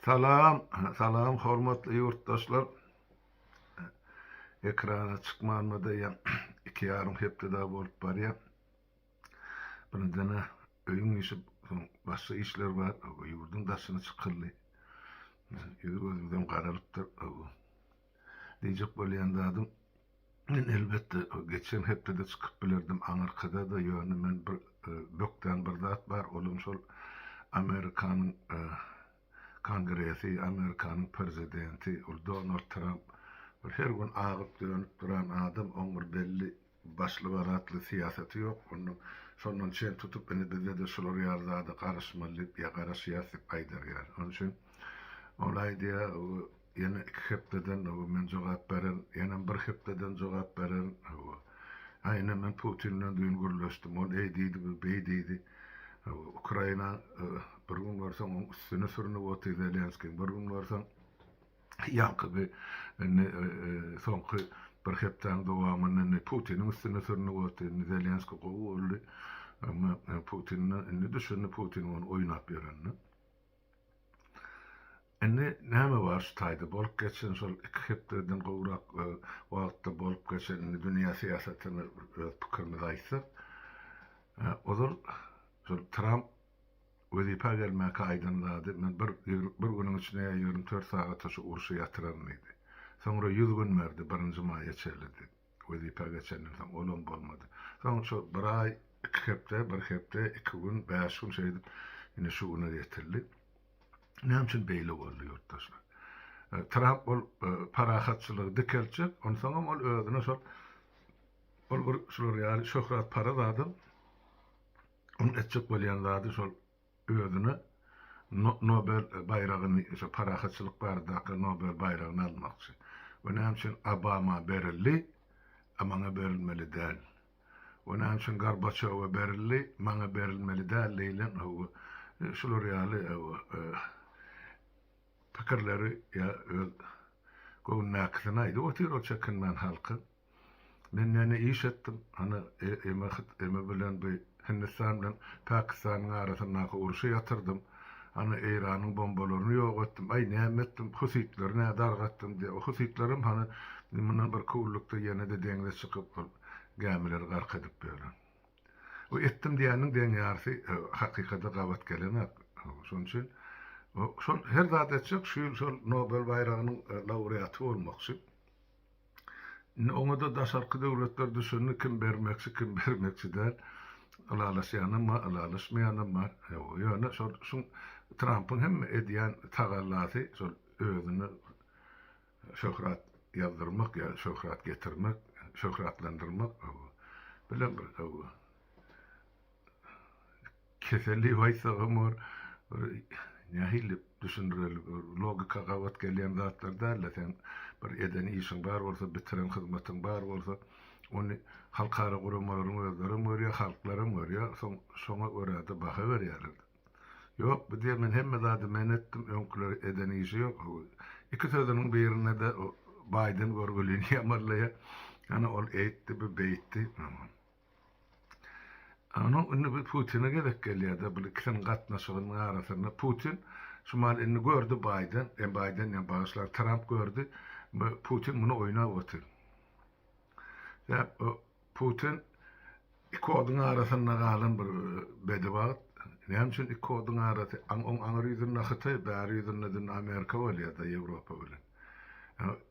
Salam, salam hormatly yurttaşlar. Ekrana çıkmanmada ya 2 yarım hepde bolup barya. Bir dene öýüň işi başga işler var. O ýurdun daşyny çykyrly. Gözümden garalypdyr. Diýjek bolýandadym. Men elbetde geçen hepde çykyp bilerdim. Aňarkada da ýöne men bir bökden bir zat bar. Olum şol Amerikanyň Kongresi, Amerikanyň prezidenti Donald Trump her gün ağıp dönüp duran adam, onun belli başlı varatlı siyaseti yok. Onu sonun çen tutup beni de şolar ýarzada garaşmaly ýa gara siýaset paýdar ýar. Onun üçin olay diye ýene 2 hepdeden men jogap beren, ýene 1 hepdeden jogap beren. Aýna men Putin'le düýün görleşdim. Ol eýdidi, beýdidi. Ukraina bir gün varsan onun üstüne sürünüp otyr Zelenskiň, bir gün varsan ýanky soňky bir hepden dowamyny Putiniň üstüne sürünüp otyr Zelenskiň gowuldy. Ama Putin'in düşünni Putin onu oýnap berenni. Näme var taýda bolup geçen şol 2 hepden gowrak wagtda bolup geçen dünýä siýasetini pikirni aýtsa. Ozal Trump wezipe gelmäke aýdanlady. Men bir günüň içinde 24 sagat şu urşy ýatyran idi. Soňra 100 gün merdi 1-nji maýa çeldi. Wezipe geçenden soň olum bolmady. Soň şu bir aý, 2 hepde, 2 gün, 5 gün şeýdip ine şu güne ýetirli. Näme üçin beýle boldy ýurtdaşlar? Trump ol parahatçylygy dikelçi, onu soňam ol özüne şol şol ýaly şöhrat para adam. Onu etçek bolýanlady şol özüne Nobel baýragyny, şo parahatçylyk bardaky Nobel baýragyny almakçy. Ve näme üçin Obama berilli, amaňa berilmeli däl. Ve näme üçin Gorbaçowa berilli, maňa berilmeli däl diýilen şolar ýaly pikirleri ýa gownaksyna aýdy. Otyr o çekinmän halky. Men näme iş etdim? Ana eme bilen bir Hindistan bilen Pakistanyň arasyndaky urşy ýatyrdym. Ana Iranyň bombalaryny ýok etdim. Aý näme etdim? Husitleri näme dargatdym diýe. O husitlerim hani mundan bir kullukda ýene de deňle çykyp gämileri gark edip berýär. O etdim diýeniň deňärsi hakykata gawat gelenek. Şoň üçin şol her zat etjek şol Nobel baýragynyň laureaty bolmakçy. Oňa da daşarky döwletler düşünni kim bermekçi, kim bermekçi däl. Alalaşýanam, alalaşmaýanam bar. Ýöne şol Trump'ın hem edýän tagallaty şol özüni şöhrat ýazdyrmak ýa şöhrat getirmek, şöhratlandyrmak bilen bir keselli waýsagam nähili düşündireli logika gawat gelýän zatlar däl. Sen bir edeni işiň bar bolsa, bitiren hyzmatyň bar bolsa, onu halkara guramalarym özlerim görýär, halklaryň görýär, şoňa görä de baha berýärler. Ýok, bu diýer men hemme zady men etdim, öňküler edeni işi ýok. Iki sözüniň birine de Biden görgülini ýamarlaýar. Ana ol eýtdi, bu beýtdi. Ana indi Putin'e gerek gelýär-de, bu ikisiniň gatnaşygynyň arasynda Putin şumal indi gördü Biden, Biden ýa başlar Trump gördü. Putin bunu oýnap otyr. Ya Putin iki odyň arasynda galan bir bedewat. Näme üçin iki odyň arasy aňyr ýüzünde Hytaý, bäri ýüzünde Amerika bolýar da Ýewropa bilen.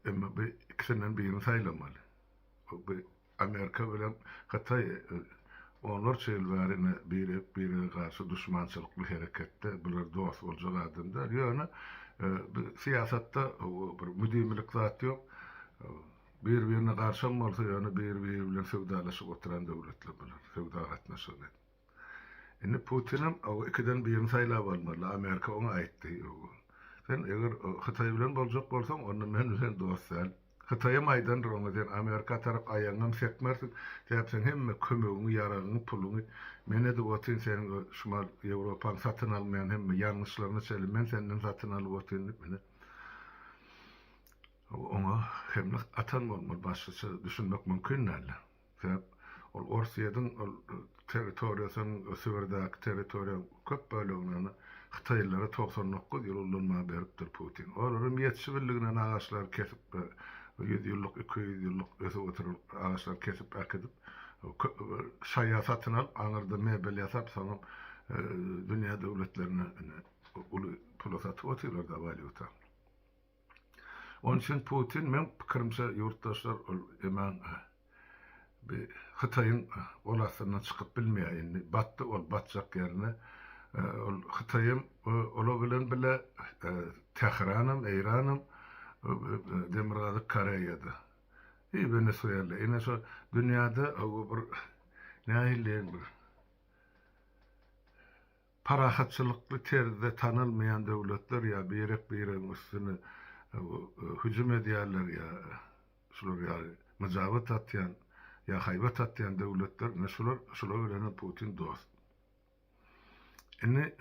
Emma bu ikisinden birini saýlamaly. Bu Amerika bilen Hytaý onlar çelbärine biri garşy düşmançylykly hereketde bular dost boljak adamlar. Ýöne siýasatda bir müdimlik zat ýok. Bir-birine garşy bolsa ýöne bir-biri bilen söwdalaşyp oturan döwletler bular, söwda gatnaşylar. Indi Putin'im o ikiden birini saýlap almaly. Amerika ona aýtdy. Sen eger Hytaý bilen boljak bolsaň, onda men bilen dostsal. Hytaýa maýdan durmadan Amerika tarap aýanam sekmersin. Täpsen hemme kömegiňi, ýaragyny, puluny mene de otyň sen şumal Ýewropa satyn almaýan hemme ýalňyşlaryny çelip men senden satyn alyp otyrdyk mene. Ona hemme atan bolmaly, başgaça düşünmek mümkin näle. Sebäp ol Orsiýadyň territoriýasynyň söwerdäki territoriýa köp bölügini Xitaylılara 99 ýyl ullanma beripdir Putin. Olaryň ýetişibilligine agaçlar kesip 100 ýyllyk 200 ýyllyk öse oturup agaçlar kesip akıdyp şaýa satyn al, aňyrda mebel ýasap soňra dünýä döwletlerine uly pul satyp oturlar da valyuta. Onun için Putin men pikirimçe ýurtdaşlar emen bir Xitaýyň olasyndan çykyp bilmeýän, batdy ol batjak ýerine ol Xitaýym ola bilen bile Tehranım, Eýranım, Demirgazy Koreýada. Venezuela, ene şu dünýäde bir nähillen bir parahatçylykly terde tanylmaýan döwletler ýa birek üstüne hüjüm edýärler ýa şular ýa mujawat atýan ýa haýbat atýan döwletler şular bilen Putin dost. Ene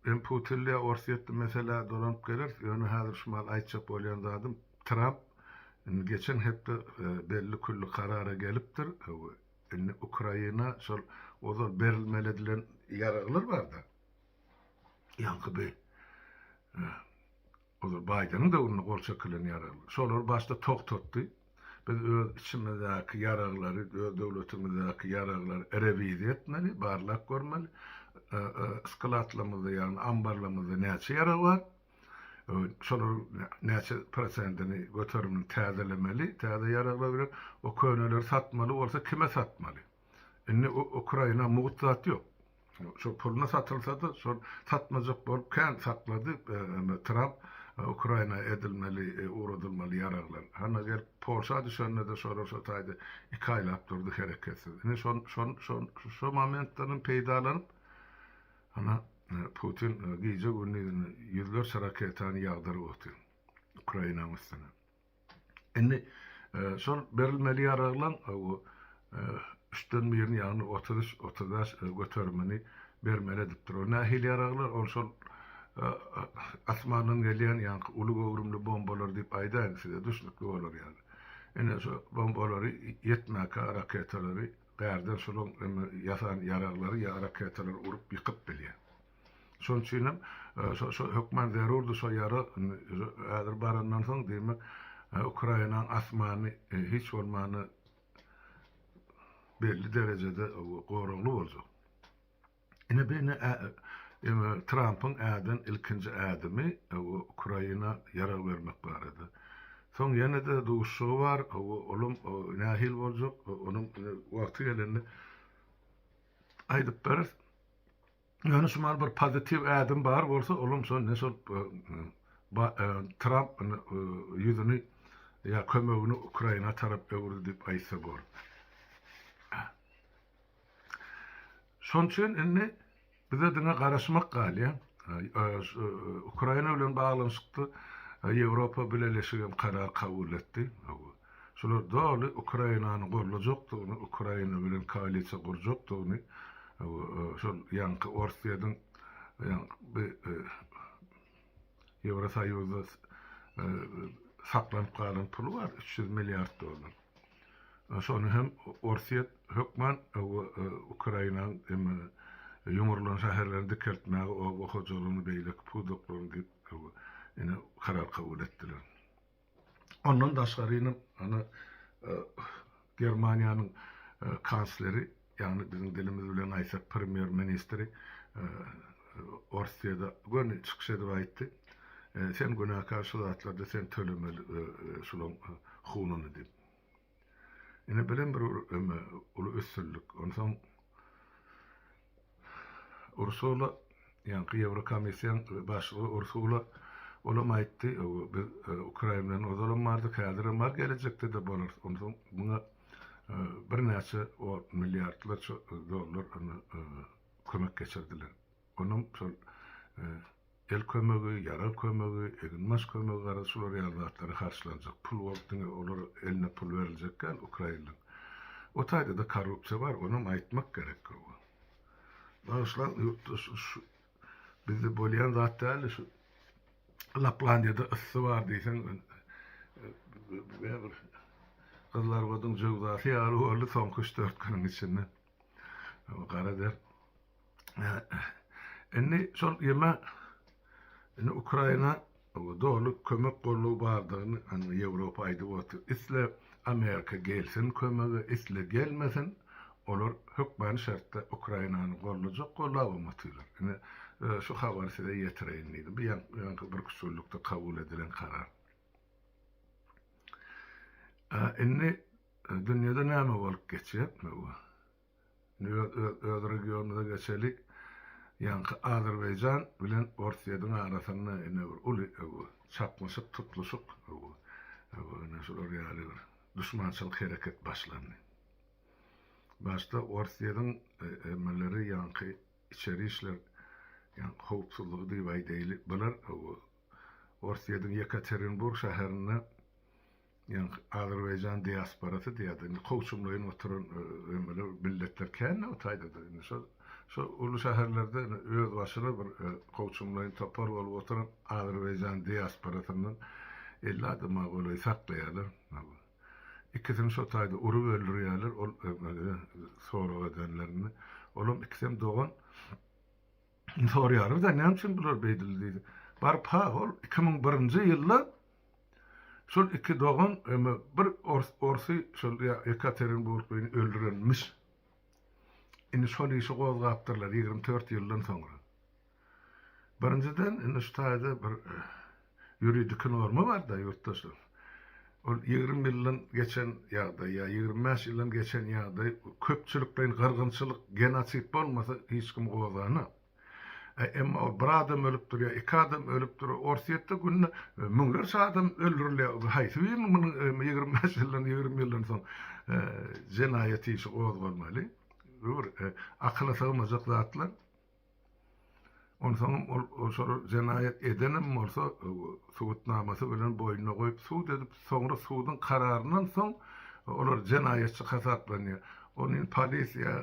ben Putinle orsiýetdi mesela dolanyp geler, ýöne häzir şumal aýtjak bolýan zadym Trump geçen hep de belli kullu karara gelipdir. Ukrayna şol ozal berilmeli edilen yararlar var da. Yankı bey. Ozal Biden'ın da onu kol çekilen yararlar. Şolar başta tok tuttu. Biz öz içimizdeki yararları, öz devletimizdeki yararları revize etmeli, barlak görmeli. Iskalatlamızda yani ambarlamızda neçe yarar var. Şolar neçe prosentini götürümünü täzelemeli, täze yararlar bilen o köneleri satmaly bolsa kime satmaly? Indi Ukrayna muhtat yok. Şu puluna satılsa da şol satmajak bolup kän saklady Trump Ukrayna edilmeli, uğradılmalı yararlar. Hanna gel Polşa düşenle de şolar şotaydı 2 aylap durdu hereketsiz. Indi şu momentlerin peýdalanıp ana Putin gece günü yüzlerce raketani yağdırı oldu Ukrayna'nın üstüne. Indi son berilmeli yararlan o üstten birini yani 30 götürmeni bermeli edipdir. O nahil yararlar olsun asmanın gelen yani ulu gowrumlu bombalar deyip aydan size düşnükli olur yani. Indi şu bombaları yetmeka raketleri gärden şolun yasan yararları ya raketleri urup yıkıp bilýär. Şoň üçin şu hökmen zerurdy şu ýara häzir barandan soň diýmek Ukrainanyň asmany hiç bolmany belli derejede gorugly boljak. Ine beni Trump'ın äden ilkinji ädimi Ukraina yarar bermek barady. Soň ýene de duşu var, olum nähil boljak, onuň wagty gelende aýdyp berer. Yani şumal bir pozitiv ädim bar bolsa olum son ne Trump yüzünü ya kömegini Ukraina tarap öwürdi dip aýtsa bor. Şoň üçin indi bize diňe garaşmak galýa. Ukraina bilen baglanyşykdy Ýewropa bileşigem karar kabul etdi. Şular doly Ukrainanyň gorulajakdygyny, Ukraina bilen koalisiýa gurjakdygyny şol yankı Orsiýadyň Ýewrosaýyzda saklanyp galan pulu var, $300 milyar. Şonu hem Orsiýa hökmen Ukrainanyň ýumurlan şäherlerini dikeltmäge o hojalygyny beýlek pudoklaryny diýip ene karar kabul etdiler. Ondan daşgaryny ana Germaniýanyň kansleri yani bizim dilimiz bilen aýtsak premier ministri Orsiýada göni çykyş edip aýtdy. Sen günahkar şulatlarda sen tölemeli şulan hununy diýip. Ine bilen bir uly üstünlük. Ondan Ursula yani Ýewrokomissiýa başlygy Ursula olam aýtdy, biz Ukrainanyň ozalanmardyk, häzir mar gelecekde de bolar. Ondan buna bir näçe milyardlarça dollar kömek geçirdiler. Onun el kömegi, yarar kömegi, eginmas kömegi garaşylar ýardatları karşılanacak. Pul wagtyny olar eline pul beriljekken Ukrainanyň. O taýda da korrupsiýa bar, onu aýtmak gerek. Başlan bizde bolýan zat däl şu Laplandiýada ıssy bar diýsen kızlar godun jowdasy ýaly boldy soňky 3-4 güniň içinde. Gara der. Enni şol yeme Ukrayna doğru kömek golluğu bardığını Avrupa aydı otu. İsle Amerika gelsin kömegi, isle gelmesin. Olur hükmen şartta Ukrayna'nın gollucuk gollavamatıylar. Yani şu haber size yetireyinliydi. Bir bir kusurlukta kabul edilen karar. Enni dünyada näme bolup geçýär bu? Öder regionda geçeli yankı Azerbaycan bilen Orsiýadyň arasynda uly çapmaşyk tutluşyk näşol ýaly bir düşmançylyk hereket başlandy. Başta Orsiýadyň emmeleri yankı içeri işler howpsuzlygy diýip aýdaýly. Bular Orsiýadyň Yekaterinburg şäherine Azerbaycan diasporasy diýýär. Howçumlaryň oturan milletler känne otaydydy. Şu ulu şäherlerde öz başyna bir howçumlaryň topar bolup oturan Azerbaycan diasporasynyň 50 adama goly saklaýarlar. İkisini şu taýda urup öldürýärler. Ol soraw edenlerini. Olum ikisem dogan soraýarlar da näme üçin bular beýdildi? Bar ol 2001-nji ýylda şol iki dogan bir Orsi şol Yekaterinburg öldürenmiş. Indi şol işi gozgapdyrlar 24 ýyldan soňra. Birinjiden indi şu taýda bir ýuridik norma bar da ýurtdaşlar. Ol 20 ýyldan geçen ýagdaý ýa 25 ýyldan geçen ýagdaý köpçülikden gyrgynçylyk genosit bolmasa hiç kim gozana. Emma bir adam ölüp durýar, iki adam ölüp durýar. Orsiýetde günne müňlerçe adam öldürilýär. Haýsy bir 25 ýyldan 20 ýyldan soň jenaýet işi gozulmaly. Akla sığmazak zatlar. Ondan o jenaýet edenim bolsa suwutnamasy bilen boýnuna goýup suwut edip soňra suwudyň kararyndan soň olar jenaýetçi hasaplanýar. Onuň polisiýa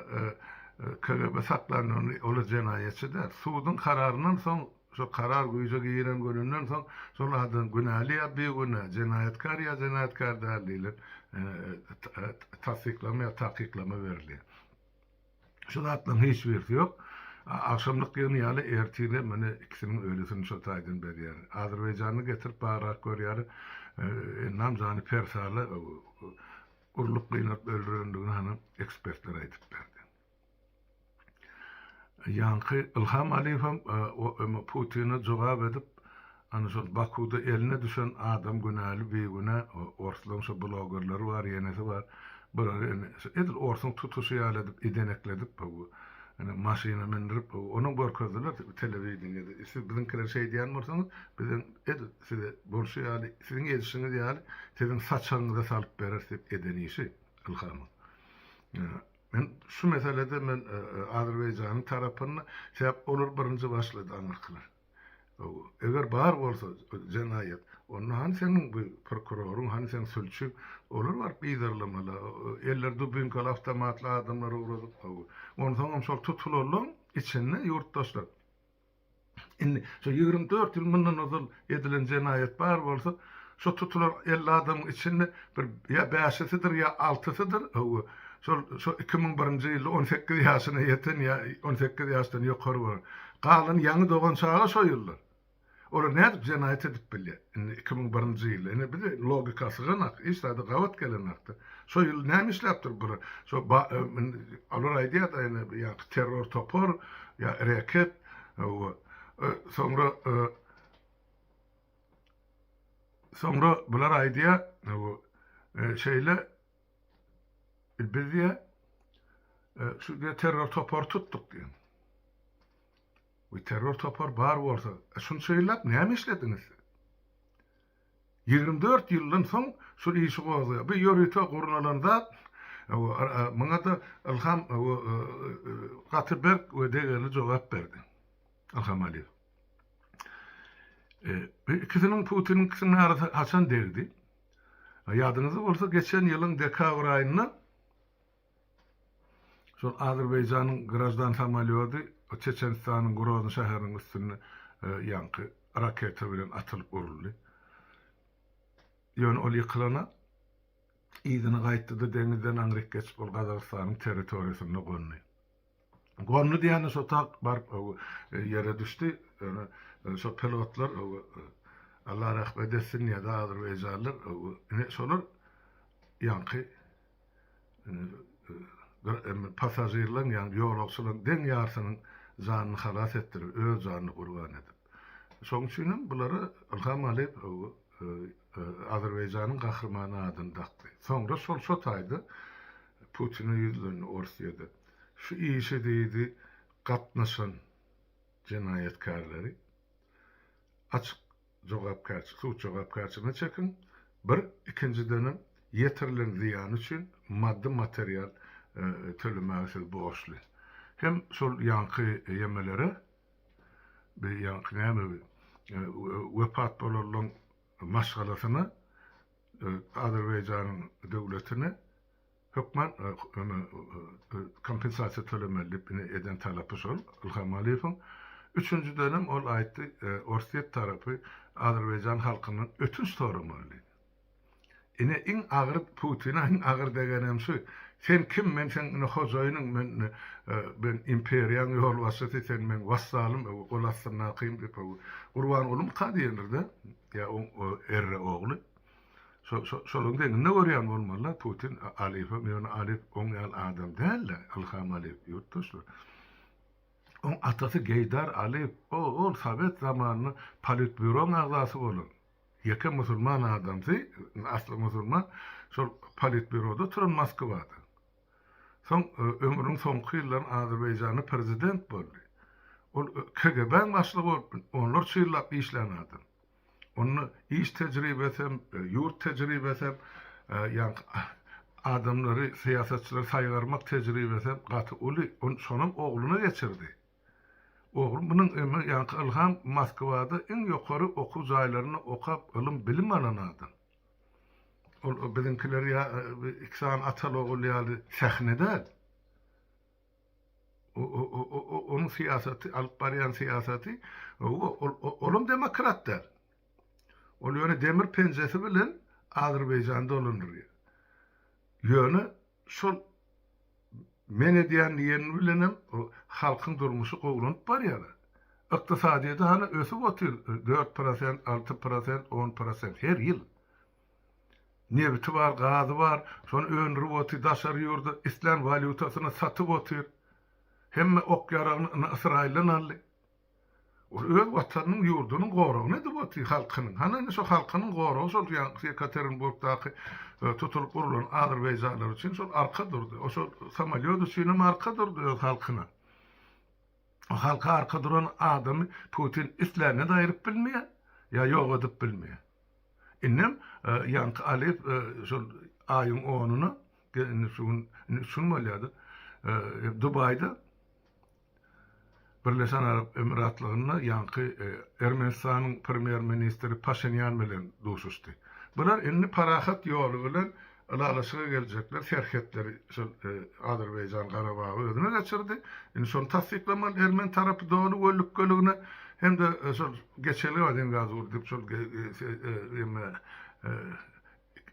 KGB saklanýan olar jenaýetçi der. Suwudyň kararyndan soň şu karar güýje giren gününden soň şolardan günäli ýa bir günä jenaýetkar ýa jenaýetkar däliler tasdiklama ýa takyklama berilýär. Şu zatlaryň hiç birisi ýok. Akşamlyk ýaly ertile mene ikisiniň ölüsini şu taýdan berýär. Azerbaýjany getirip barak görýär. Namzany persala urlup gynap öldürendigini hanım ekspertler aýdyp berdi. Yankı İlham Aliyev'im Putin'e cevap edip ana şol Baku'da eline düşen adam günäli bir güne Orslaň şu blogerleri var, yenesi var. Bular edil Orsun tutuşy ýaly edenekledip bu maşyna mindirip onu görkezdiler telewizionyada. Siz bizimkiler şey diýen bolsaňyz biziň edil size bolşy ýaly siziň edişiňiz ýaly siziň saçaňyza salyp berip eden işi Ilham. Men şu meselede men Azerbaýjanyň tarapyny sebäp olur birinji başlady anarkylar. Eger bar bolsa jenaýet, onu han senin bu prokurorun, han sen sülçü olur var biderlemeli. Ellerde bünkal avtomatly adamlar uğradyp, onu soňam şol tutularlar içinde ýurtdaşlar. Indi şu 24 ýyl mundan ozal edilen jenaýet bar bolsa, şu tutular 50 adamyň içinde bir ýa 5-sidir ýa 6-sydyr. Şu 2001-nji ýylda 18 ýaşyna ýeten ýa 18 ýaşdan ýokary bar. Galan ýangy dogan çağa soýullar. Olar nädip jenaýet edip bilýär. 2001-nji ýyl. Ene bir logikasy ganak, işlerde gawat gelenakdy. Şo ýyl näme işläpdir bu? Şo olar aýdýar da ene ýa terror topor ýa reket soňra bular aýdýar şeýle bizde şu terror topar tuttuk diýen. Bu terror topar bar bolsa, şunu söýläp näme işlediniz? 24 ýyldan soň şu işi goýdy. Bir ýörüte gurnalanda maňa da Ilham Gatyrberg we degeli jogap berdi. Ilham Aliýew. Ikisiniň Putin'in ikisiniň arasy haçan derdi? Ýadyňyzda bolsa geçen ýylyň dekabr aýynda şol Azerbaýjanyň grajdan samolýoty Çeçenistanyň Grozny şäheriniň üstüne yankı raketa bilen atylyp uruldy. Ýöne ol ýykylana ýygyny gaýtdy da deňizden aňryk geçip ol Gazagystanyň territoriýasyna gondy. Gonu diýeni şo tak bar yere düşdi. Şo pilotlar Allah rahmet etsin ya da Azerbaycanlar ne şolar ýanky pasajirler ýani ýolagçylaryň den ýarsynyň janyny halas etdirip, öz janyny gurban edip. Şoň üçin bulary ilham alyp Azerbayjanyň gahrymany adyny takdy. Soňra şol şotaýdy Putinin ýüzlerini orsaýdy. Şu işe diýdi gatnaşan jinayetkarlary açyk jogapkarçylyk, suç jogapkarçylygyna çekin. Bir, ikincidenem ýetirilen ziýan üçin maddi material tölemäsi borçly. Hem şol ýanky ýemelere bir ýanky näme wepat bolan maşgalasyna Azerbayjanyň döwletine hökmen kompensasiýa tölemeli eden talapy şol Ilham Aliýewiň. Üçüncü dönem ol aýtdy Orsiýet tarapy Azerbayjan halkynyň ötünç soramaly. Ine iň agyr Putin, iň agyr degenem şu. Sen kim men sen hojaýynyň ben imperiýaň ýolbaşçysy sen men wassalym golasyna kym dep Gurban ulum kadýerdir ya o erre ogly. Şolun ne görýän bolmaly Putin Aliýew men Aliýew oňal adam däl Ilham Aliýew ýurtdaşlar. On atasy Geýdar Aliýew ol Sovet zamanyny politbüro agzasy bolan. Ýeke musulman adamsy, asly musulman, şol politbüroda turan Moskwada. Soň ömrüniň soňky ýyllaryny Azerbaýjanyň prezident boldy. Ol KGB başlygy bolup, onlar çyllap işlän adam. Onu iş tecrübesem, yurt tecrübesem, yani adamları, siyasetçileri saygarmak tecrübesem, katı ulu, sonun oğluna geçirdi. Oğlum bunun yani Ilham Moskwada en yukarı oku zaylarını okap, ilim bilim alan adam. O bizimkiler ya, iksan atal oğul yani sahnede. Onun siyaseti, alıp barayan siyaseti, oğlum demokrat der. Ol ýöne demir penjesi bilen Azerbaýjanda olunur. Ýöne şol men edýän ýerini bilenem halkyň durmuşy gowrunyp barýar. Ykdysadyda hany ösüp otyr 4%, 6%, 10% her ýyl. Nebiti bar, gazy bar, şonu öndürip otyr, daşary ýurdu, islam valyutasyny satyp otyr. Hemme ok ýaragyny Israilden aldy. O öz watanyň ýurdunyň goragyny edip otyr halkynyň. Hany şo halkynyň goragy şol Yekaterinburgdaky tutulup urulan Azerbaýjanlar üçin şol arka durdy. O şol samolyot üçin arka durdy öz halkyna. O halka arka duran adamy Putin isläne daýryp bilmeýär, ýa ýok edip bilmeýär. Innem ýanky Aliýew şol aýyň 10-uny şunu bolýardy. Dubayda Birleşen Arap Emiratlygyna ýanky Ermenistanyň premier ministri Paşinyan bilen duşuşdy. Bular indi parahat ýoly bilen alalaşyga geljekler, serhetleri şol Azerbaýjan Garabagy özüne geçirdi. Indi şonu tasdiklaman Ermen tarapy dogry göllükligine hem de şol geçeli waden gazy urdup şol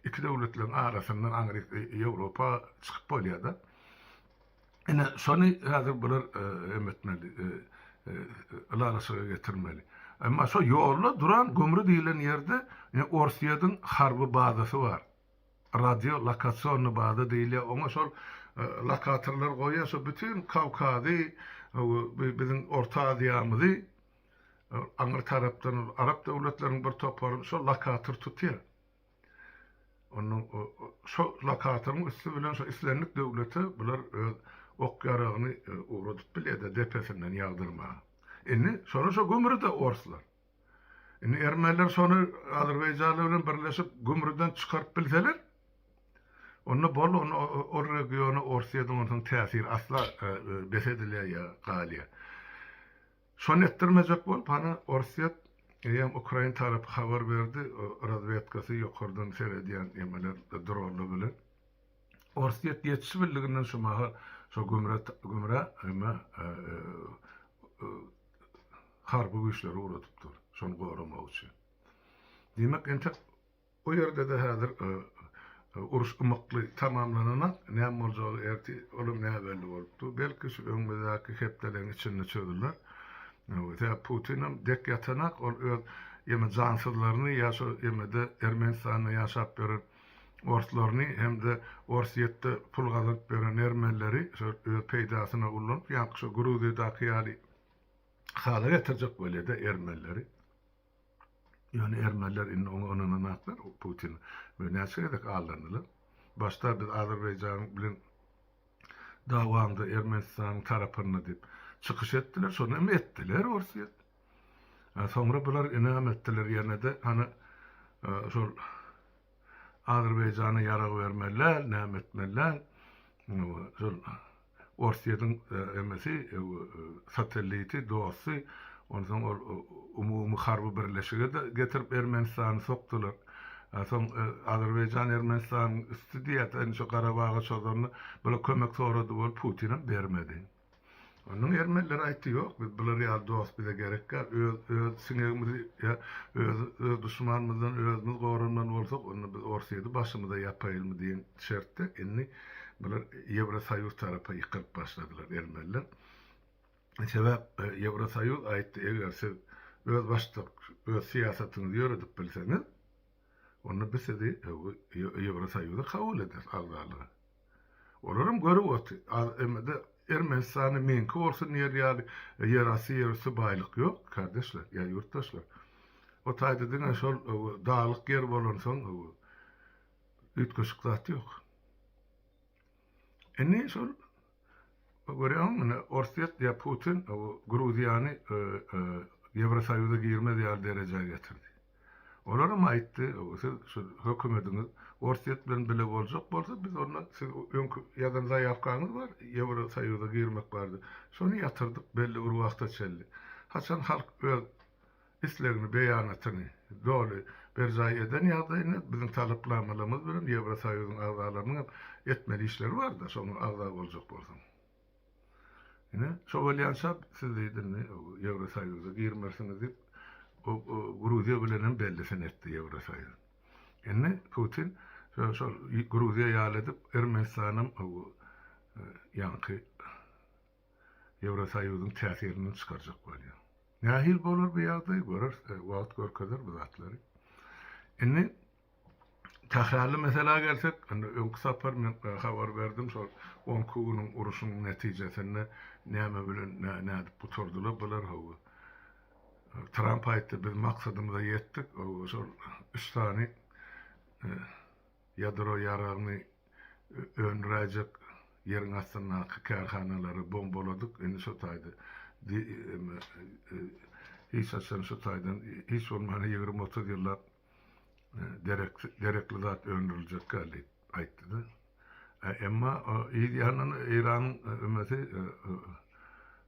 iki döwletleriň arasyndan Amerika, Ýewropa çykyp bolýar. Ene şonu hazır bular emetmeli, alalaşyga getirmeli. Ama şo ýolda duran gömrü diýilen ýerde Orsiýadyň harby bazasy bar. Radio lokasiýony baza diýilýär. Oňa şol lokatorlar goýýar, şo bütün Kawkazy, bizim Orta Aziýamyzy, aňyr tarapdan Arap döwletleriniň bir topary şo lokator tutýar. Onu şo lokatoryň üstü bilen şo islenlik döwleti bular ok ýaragyny urudyp bilýär, depesinden ýagdyrma. Indi şonu şo gömrüde orslar. Indi ermenler şonu Azerbaýjanlar bilen birleşip gömrüden çykaryp bilseler, onu bol o regiony Orsiýadyň onuň täsiri asla besedilýär ýa galýar. Şonu etdirmejek bolup hany Orsiýat ýa Ukraina tarapy habar berdi, razvedkasy ýokardan seredýän ýemeler dronlar bilen. Orsiýat ýetişi birliginden şo gömre ama harby güýçleri uradypdyr. Şonu goramak üçin. Demek ente o ýerde de häzir uruş ymykly tamamlanana näme boljagy erti olum näme belli bolupdy. Belki şu öňmüzdäki hepdelerin içinde çözdüler. Ve Putin'im dek yatanak ol ýeme jansızlaryny ýa-şo ýemede Ermenistanyň ýaşap beren ortlaryny hem de Orsiýetde pul gazanyp beren ermenleri şo öz peýdasyna ulanıp ýa-ni şu Gruziýadaky ýaly hala getirjek bolýar-da ermenleri. Yani Ermeniler onun aklar Putin ve näçelik aldandylar. Başta biz Azerbaycan bilen dawamda Ermenistan tarapyny dip çykyş etdiler, sonra em etdiler Orsiýet. Sonra bular inam etdiler ýene de hani şol Azerbayjana ýarag bermeler, näme etmeler. Şol Orsiýetin emesi satelliti dosy ondan umumy harby birleşige de getirip Ermenistany sokdular. Soň Azerbaycan Ermenistan üstüdiýet şu Garabaga çözüldü. Bula kömek sorady bol Putin bermedi. Onun ermeniler aýtdy ýok, biz bular ýa dost bize gerekkä, öz siňegimizi ýa öz düşmanymyzdan özümiz gorunman bolsak, onu biz Orsiýedy başymyza ýapaýylmy diýen şertde inni bular Ýewrosoýuz tarapy ýykyp başladylar ermeniler. Sebäp Ýewrosoýuz aýtdy, eger siz öz başlyk, öz siýasatyňyzy ýöredip bilseňiz, onu biz sizi Ýewrosoýuzda kabul eder agdalygy. Olaram görüp otdy. Emede Ermenistany menki bolsun ýer ýerasy baýlyk ýok, kardeşler, ýa ýurtdaşlar. O taýda şol dağlyk ýer bolansoň üýtgeşik zat ýok. Eni şol görýärmi, Orsiýet ýa Putin Gruziýany Ýewrosoýuza girme diýär derejäge getirdi. Olaram aýtdy, şu hökümetiňiz Orsiýet bilen bile boljak bolsa, biz onda siz ýadan zaýafkaňyz bar, Ýewrosoýuza girmek bardy. Şonu ýatyrdyk belli bir wagtda çelli. Haçan halk öz islerini, beýanatyny doly berjaý eden ýagdaýyny biziň talyplanmalarymyz bilen Ýewrosoýuzyň agzalarynyň etmeli işleri bar da, şonu agza boljak bolsa. Ine şo bolýansa siz diýdiniz, Ýewrosoýuza girmersiniz diýip Gruziýa bilen bellisin etdi Ýewrosoýuz. Enne Putin şol Gruziýa ýaladip Ermenistanyň ýanky Ýewrosoýuzyň täsirini çykarjak bolýar. Nähil bolar bu ýagdaý görür, wagt görkezler bu zatlary. Enne tahrally mesela gelsek, öňkü sapar men habar berdim şol 10 kugynyň uruşynyň netijesinde näme bilen nädip buturdylar bular hawa. Trump aýtdy, biz maksadymyza ýetdik, şol 3 tane ýadro ýaragyny öndüräjek ýeriň astyndaki karhanalary bombaladyk. Endi şo taýda hiç açan şo taýdan hiç bolmany 20-30 ýyllar derekli zat öndüriljek gali aýtdy da. Emma İran ümmeti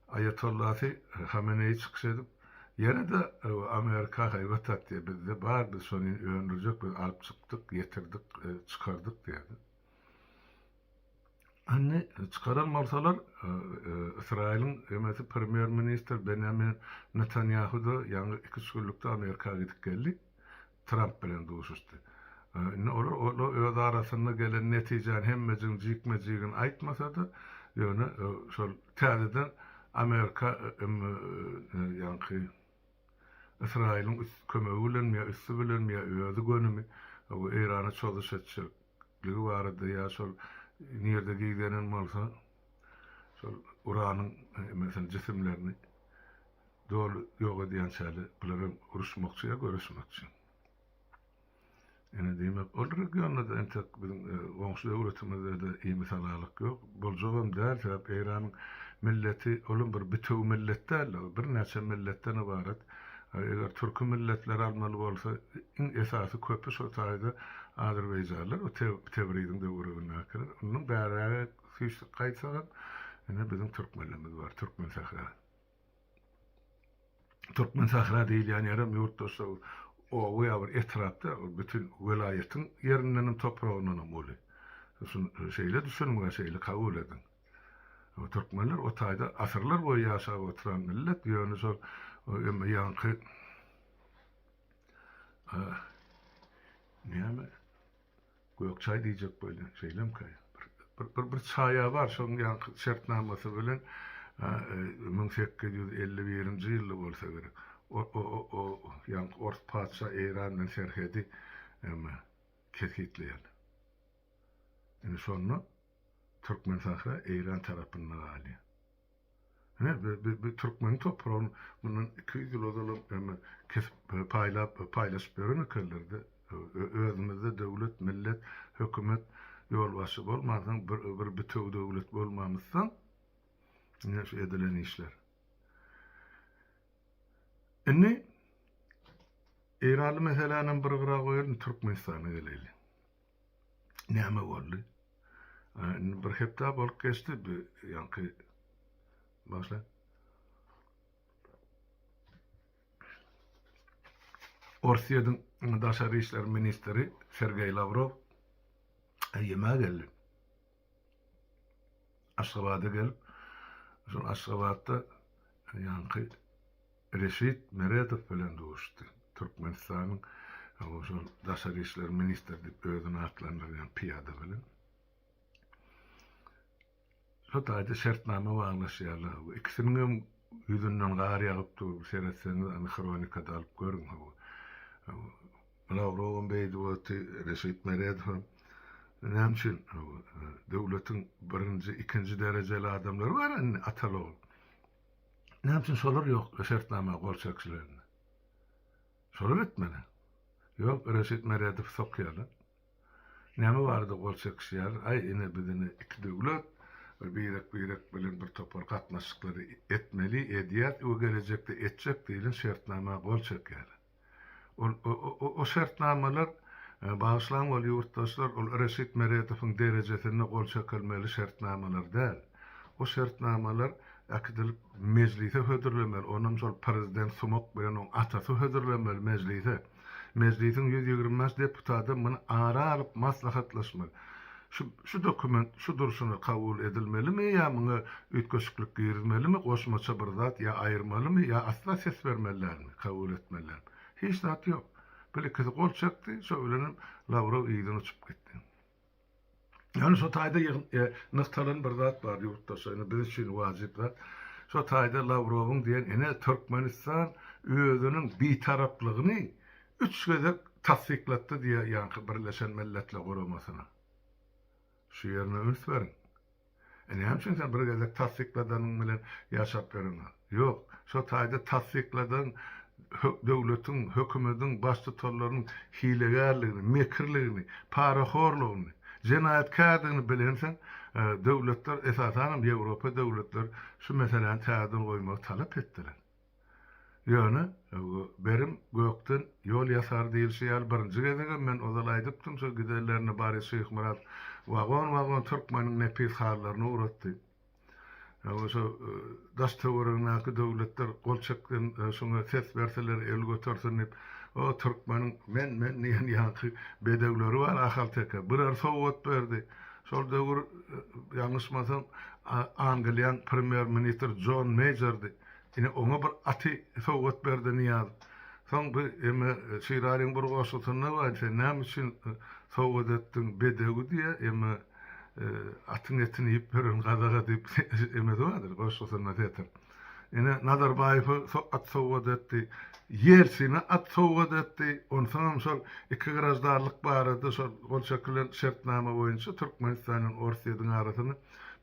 Ayatollah Hamene'yi çıkış edip yine de Amerika hayvat attı. Biz de var, biz onu öndürecek, biz alıp çıktık, getirdik, çıkardık diye. Hani çıkarılmasalar İsrail'in ümmeti Premier Minister Benjamin Netanyahu da yani 2 günlükte Amerika'ya gidip geldi. Trump bilen duşuştu. O öz arasında gelen netijen hemmecin jikmejigin aýtmasa da ýöne şol täzeden Amerika ýanky İsrail'in kömegi bilen ýa üssü bilen ýa özü gönümi o Irana çalyş etçiligi bardy ýa şol nirde gidenen bolsa şol uranyň mesela jisimlerini dolu ýok edýän şäli bilen uruşmakçy ýa görüşmekçi. Yani demek o regionda da entek bizim wagşy öwretimizde de iyi misallalyk ýok. Boljagam däl sebäp Iranyň milleti olum bir bitew milletler, bir näçe milletten ibaret. Eger türkü milletler almaly bolsa, esasy köpü şo taýda Azerbaýjanlar o tebriýiň de uruguna kirer. Onuň bäräge süýş gaýtsalar, ene bizim türkmenlerimiz bar, türkmen sahra. Türkmen sahra diýil ýani ýaram ýurtdaşlar o bir etrafta bütün vilayetin yerinden toprağından boly. Şunu şeyle düşünmüyor şeyle kabul edin. O Türkmenler o taýda asırlar boyu yaşap oturan millet ýöne şol näme Gökçay diyecek böyle şeylem kay. Bir çaya var şoň ýanky şertnamasy bilen 1851-nji ýylda bolsa gerek. O ýanky Ors padşa Eýranyň serhedi kesitleýär. Indi şonu Türkmenistan Eýran tarapyndan alýar. Bir Türkmen toprağın bunun 200 yıl odalı kesip paylaşıp görünü kılırdı. Özümüzde devlet, millet, hükümet yolbaşı olmadan bir bütün devlet olmamızdan yine şu edilen işler. Inni İranlı meselanın bir gıra koyalım Türkmenistan'a gelelim. Näme boldy? Bir hepta bolup geçti bir yankı başla. Russiýanyň daşary işler ministri Sergey Lavrov ýema geldi. Aşgabat'a gelip, şol Aşgabat'da yankı Reşit Meredov bilen duşdy. Türkmenistanyň şol daşary işler ministri diýip özüni atlandyrýan piýada bilen. Şo taýda şertnama baglaşýarlar. İkisiniň yüzünden gary ýagypdy, seretseňiz kronikada alyp görün. Lavrov'un beýdi Reşit Meredov näçin döwletiň birinji, ikinji derejeli adamlary bar atalow. Näçin şolar ýok şertnama gol çekişlerini. Şolar etmeli. Ýok Reşit Meredov sokýarlar. Näme bardy gol çekişýär? Ay ine bizini iki döwlet birek bilen bir topar gatnaşyklary etmeli, edýät we gelecekde etjek diýilen şertnama gol çekýär. O şertnamalar bağışlan ol yurttaşlar ol Reşit Meredowyň derejesine gol çekilmeli şertnamalar däl. O şertnamalar akdylip meclise hödürlemeli. Onuň şol prezident Sumok bilen oň atasy hödürlemeli meclise. Meclisin 125 deputaty muny ara alyp maslahatlaşmaly. Şu dokument şu duruşuna kabul edilmelimi ya muňa ütköşüklik girilmelimi, goşmaça bir zat ya aýyrmalymy ya asla ses bermelilermi, kabul etmelilermi? Hiç zat yok. Böyle kızı gol çekti, şöyle Lavrov iyiden uçup gitti. Yani şu taýda nıktalan bir zat var yurttaşyny biz üçin wajyp zat. Şu taýda Lavrov'un diyen ene Türkmenistan özünün bitaraplygyny 3 gezek tasdiklatdy diýe ýanky Birleşen Milletler Guramasyna. Şu ýerine üns berin. Näçin sen bir gezek tasdikladan bilen ýaşap berin? Ýok, şu taýda tasdikladan döwletiň, hökümetiň baş tutarlarynyň hilegärligini, mekirligini, paraxorlugyny, jenayetkardygyny bilensen, döwletler esasan Ýewropa döwletler şu meseleni täzin goýmak talap etdiler. Ýöne berim gökden ýol ýasar diýilýär. Birinji gezege men ozalaýdypdym, şu giderlerini bary Şeýh Murat wagon Türkmeniň nepis harlaryny uratdy. Şu daş töwerüňäki döwletler gol çekden şoňa ses berseler el götürsin o Türkmeniň men diýen ýanky bedewleri bar ahal-teke birer sowgat berdi. Şol döwür ýalňyşmasam Angliýan premier minister John Majordy. Ine oňa bir aty sowgat berdi niýaz. Soň bir şeýraryň bir goşutyna bar, sen näme üçin sowgat etdiň bedewi diýe atın etini yiyip verin gadaga deyip emedi vardır goşusyna tetir. Ine Nazarbaýew at sowgat etdi, Ýeltsini at sowgat etdi. Onsoň şol iki grazdarlyk bar edi, şol gol çekilen şertnama boýunça Türkmenistanyň Russiýanyň arasyny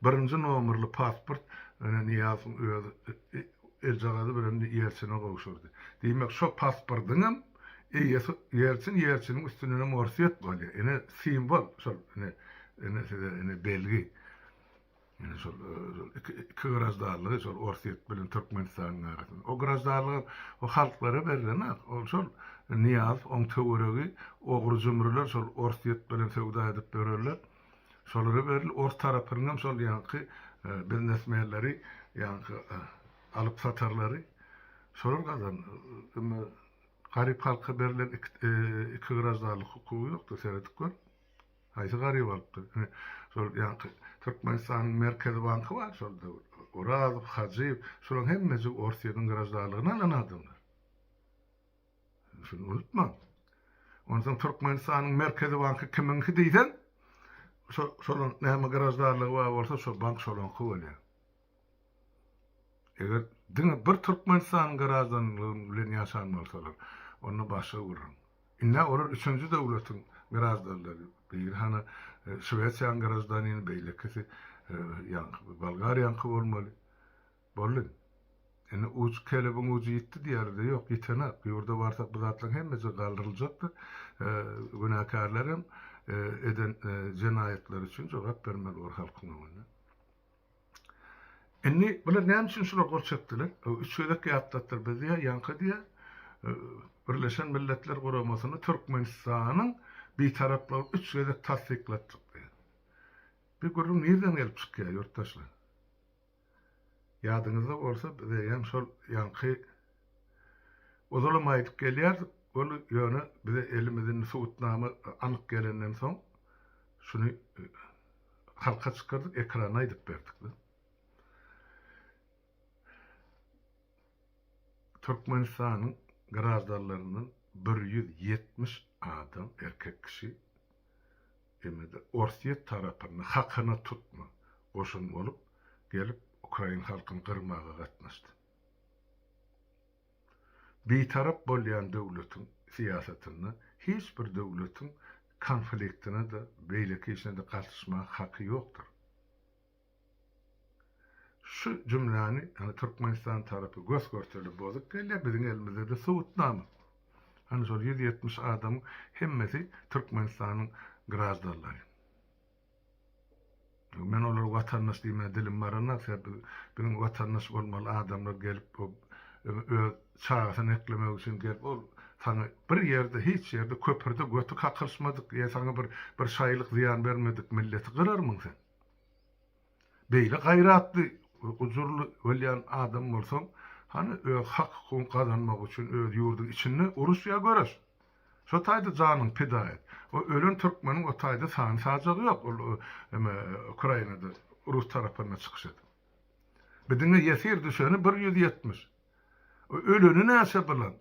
birinji nomerli pasport Niýazyň özü eljagady bilen Ýeltsine gowşurdy. Diýmek şo pasportyňam Ýeltsiniň üstüne morsiýet bolýar. Ine simbol şol ene belgi. Yani şol iki grazdarlygy şol Russiýa bilen Türkmenistanyň arasyny. O grazdarlygy o halklara berilen o şol Niýaz oň töweregi ogry jümürler şol Russiýa bilen sowda edip bererler. Şolary beril ors tarapynyň şol ýanky biznesmenleri ýanky alyp satarlary şolar gazan garyp halka berilen iki grazdarlyk hukuky ýokdy seredip gör. Haýsy garyp alypdy. Şol ýanky Türkmenistanyň Merkezi Banky bar şolda. Orazyp, Hajiýew, şolaryň hemmesi Russiýanyň grazdarlygyny alan adamlar. Şunu unutma. Ondan Türkmenistan'ın merkezi bankı kiminki diýsen, şolun näme garajdarlygy bar bolsa şo bank şolunky bolýar. Eger diňe bir Türkmenistan garajdanlygyny bilen ýaşan bolsalar, onu başa gurun. Inna olar üçüncü döwletiň garajdarlary. Bir hana Şweýçýanyň garajdanyny beýlekisi Bulgariýanyňky bolmaly. Boldy. Ene uç kelebin ucu yitti diýerde ýok, ýitene. Ýurda barsak bu zatlaryň hemmesi galdyryljakdy. Günahkarlarym eden jenayetler üçin jogap bermeli bar halkyň önüne. Eni bular näme üçin şular gorçakdylar? Üç söýlek ýatdatdyr bizde ýanky diýe Birleşen Milletler Guramasyny Türkmenistanyň bir taraplar üç söýlek tasdiklatdy. Bir gurrum nerden gelip çykýar ýurtdaşlar? Ýadyňyzda bolsa bizde hem şol ýanky ozalam aýdyp gelýär, ol ýöne bize elimizden suwutnamy anyk gelenden soň şunu halka çykyrdyk, ekrana aýdyp berdik. Türkmenistanyň garajdarlarynyň 170 adam erkek kişi emede Orsiýet tarapyny hakyna tutma goşun bolup gelip Ukraina halkyny gyrmaga gatnaşdy. Bir tarap bolýan döwletiň siýasatyny hiç bir döwletiň konfliktine de beýleki işine de gatnaşmak haky ýokdur. Şu cümleni yani Türkmenistan tarapy göz görtürli bozup gelýär, biziň elimizde de suwutnamy. Hani şol 170 adam hemmesi Türkmenistanyň garajdarlary. Men olar watandaş diýme dilim barana, biziň watandaş bolmaly adamlar gelip öz çağasyny eklemek üçin gelip ol sana bir ýerde hiç ýerde köpürde götü kakyrşmadyk, ýa sana bir şaýlyk ziýan bermedik, milleti gyrarmyň sen. Beýle gaýratly uzurlu bolýan adam bolsaň, hani hak hukuk kazanmak üçin öz ýurduň içinde uruşýa göres. Şo taýda janyň pida et. O ölen Türkmeniň o taýda sany sajagy ýok. Ukrainada Rus tarapyna çykyşdy. Biziňe ýesir düşeni 170. O öleni näçe bilen?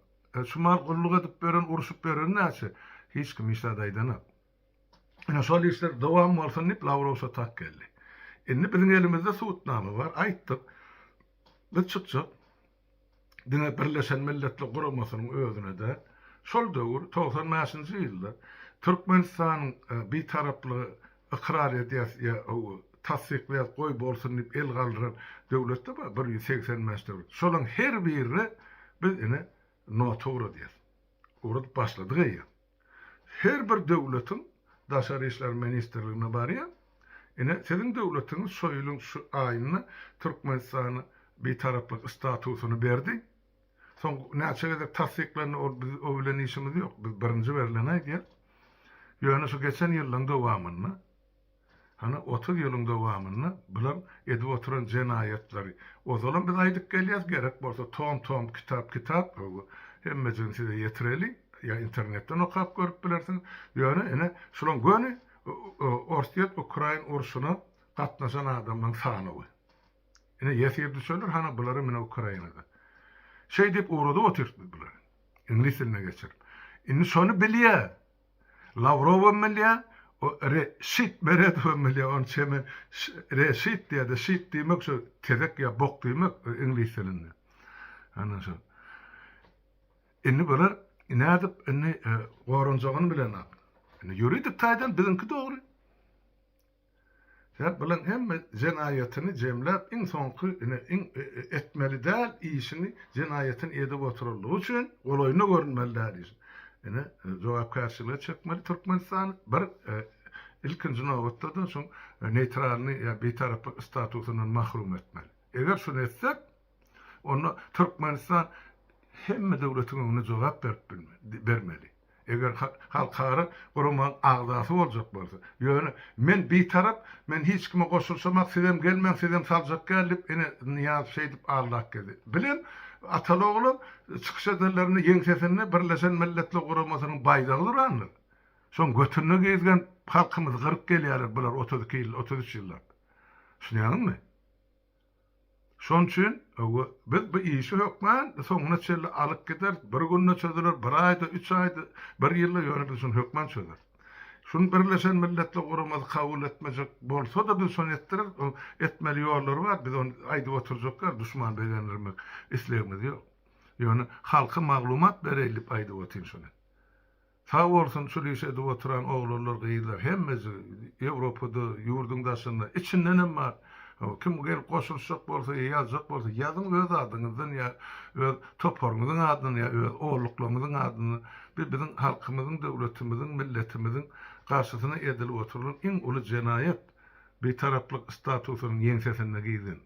Şumal gulluk edip beren, uruşup beren näçe? Hiç kim işlädäýden. Ene şol işler dowam bolsa nip Lavrowsa tak geldi. Indi biziň elimizde suwutnamy bar. Aýtdyk. Biz çykjak. Diňe Birleşen Milletler Guramasynyň özüne de şol döwür 95-nji ýylda Türkmenistanyň bir taraply ikrar edýär, tasdikleýär, goý bolsun diýip el galdyran döwletde bar 185 döwlet. Şolaryň her biri biz ene notogra diýär. Urup başladyk ýa. Her bir döwletiň daşary işler ministrligine barýar. Ene senin döwletiň soýulyň şu aýyny Türkmenistanyň bir taraply statusyny berdi. Son näçe tasdiklerini o bilen işimiz ýok. Biz birinji berilen aýdýar. Ýöne şu geçen ýyllaryň dowamyny, hani 30 ýylyň dowamyny bular edip oturan jenayetleri. O zaman biz aýdyp gelýär, gerek bolsa tom kitap hemmejini size ýetireli, ýa internetden okap görüp bilersiň. Ýöne ene şolaň göni Orsiýet Ukraina uruşuna gatnaşan adamlaryň sany. Ene ýesir düşenler hana bulary mene Ukrainada. Şey dip uğradı oturtdu bular. İngiliz diline geçer. Inni şonu bilýär. Lavrov bilýär. O reşit Meredov bilýär. On çeme reşit diýär de şit diýmek şu tezek ya bok diýmek İngiliz dilinde. Ana şu. Inni bular inadip inni gorunjagyny bilen ap. Inni ýuridik taýdan biziňki dogry. Hep bilen hemme jenayetini jemläp iň soňky iň etmeli däl işini jenayetin edip oturuldygy üçin goloýuna görünmelidir. Ene jogapkarçylygy çekmeli Türkmenistan bir ilkinji nowatda da şoň neytralny ýa bir tarapy statusyny mahrum etmeli. Eger şunu etsek, onu Türkmenistan hemme döwletiň öňüne jogap bermeli. Eger halkara gurumang agdasy boljak bolsa, ýöne men bir tarap, men hiç kime goşulsamak sizem gelmem, sizem saljak gelip ene niýaz şeýdip arlak geldi. Bilen ataloglar çykyş ederlerini ýeňsesinde Birleşen Milletler Guramasynyň baýdagy duranlar. Şoň götürne gezgen halkymyz gyryp gelýärler bular 32 ýyl, 33 ýyllar. Şuňaňmy? Şon üçin biz bu işi hökmen soňuna çelle alyp gider. Bir günne çözeler, bir aýda, 3 aýda, bir ýylda ýöne bizim hökmen çözer. Şunu Birleşen Milletler Guramazy kabul etmejek bolsa da biz şonu etdirir, etmeli ýollar bar. Biz onu aýdyp oturjaklar, düşman begendirmek islegimiz ýok. Ýöne halka maglumat bereýlik aýdyp otyň şonu. Sağ bolsun şu liseде oturan oglanlar gyýlar, hemmesi Ýewropada ýurdun daşynda içinden emma kim gelip goşulsak bolsa, ýazjak bolsa, ýazyň öz adyňyzdan ýa öz toporňyzyň adyny ýa öz oğluklaryňyzyň adyny bizim halkymyzyň, döwletimiziň, milletimiziň garşysyna edilip oturulan iň uly jenaýat betaraplyk statusynyň ýeňsesinde giýdin.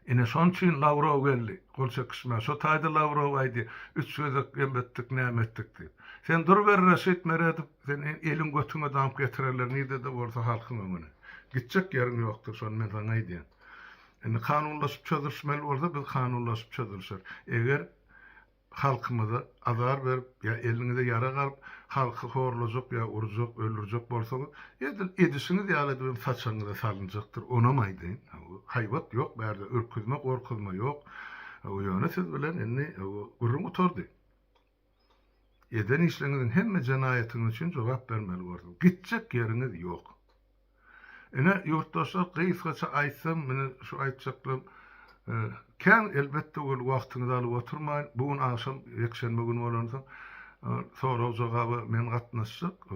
Ine şon üçin Lavrov geldi. Gol çekişme. Şo taýda Lavrov aýdy. 3 sözek emmetdik, nämetdik diýip. Sen dur ber Reşit Meredip, sen elin götüňe damp getirerler, nide de bolsa halkyň öňüne. Gitjek ýerin ýokdur, şonu men sana aýdýan. Indi kanunlaşyp çözülmeli bolsa biz kanunlaşyp çözülşer. Eger halkymyza azar berip ýa eliňizde ýara galyp halky horlajak ýa urjak, öldürjek bolsaňyz, edişiňiz ýaly saçaňyza salynjakdyr. Ona maýdyn. Haýbat ýok, bärde ürküzme, gorkuzma ýok. O ýöne siz bilen indi gurrun oturdy. Eden işleriňiziň hemme jenaýatyňyz üçin jogap bermeli boldy. Gitjek ýeriňiz ýok. Ene ýurtdaşlar gysgaça aýtsam, meni şu aýtjaklym kän elbetde ol wagtyňyzy alyp oturmaýyn. Bugun akşam ýekşenbe güni bolansa sonra jogaby men gatnaşjak.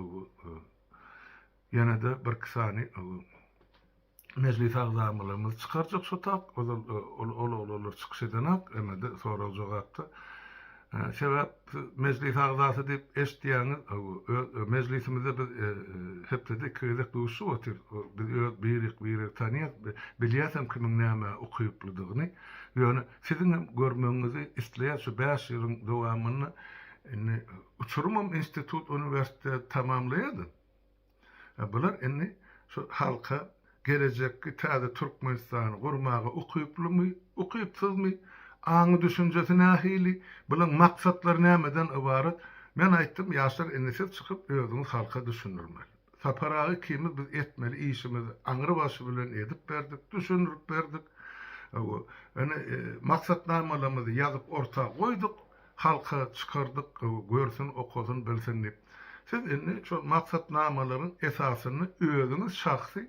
Ýene de bir kisany meclis agzamlarymyz çykarjak şu tak, ol çykyş edenak, emede sonra jogapdy. Sebäp meclis agzasy diýip eşdiýäňiz, meclisimizde biz hepde köýlek duşy otur. Biz birik tanýar, bilýäsem kimiň näme okuýuplydygyny. Ýöne siziň görmeňizi isleýär şu 5 ýylyň dowamyny uçurumam institut üniversite tamamlaýady. Bular indi şu halka gelecekki täze Türkmenistany gurmagy okuýuplymy, okuýupsuzmy, aňy düşünjesi nähili, bulan maksatlary nämeden ibaret? Men aýtdym, ýaşlar indi çykyp özüňiz halka düşündirmeli. Saparagy kimi biz etmeli, işimizi aňry başy bilen edip berdik, düşündirip berdik. Maksatnamalymyzy ýazyp ortaga goýduk, halka çykardyk, görsün, okusun, bilsin diýip. Siz indi şu maksatnamalaryň esasyny özüňiz şahsy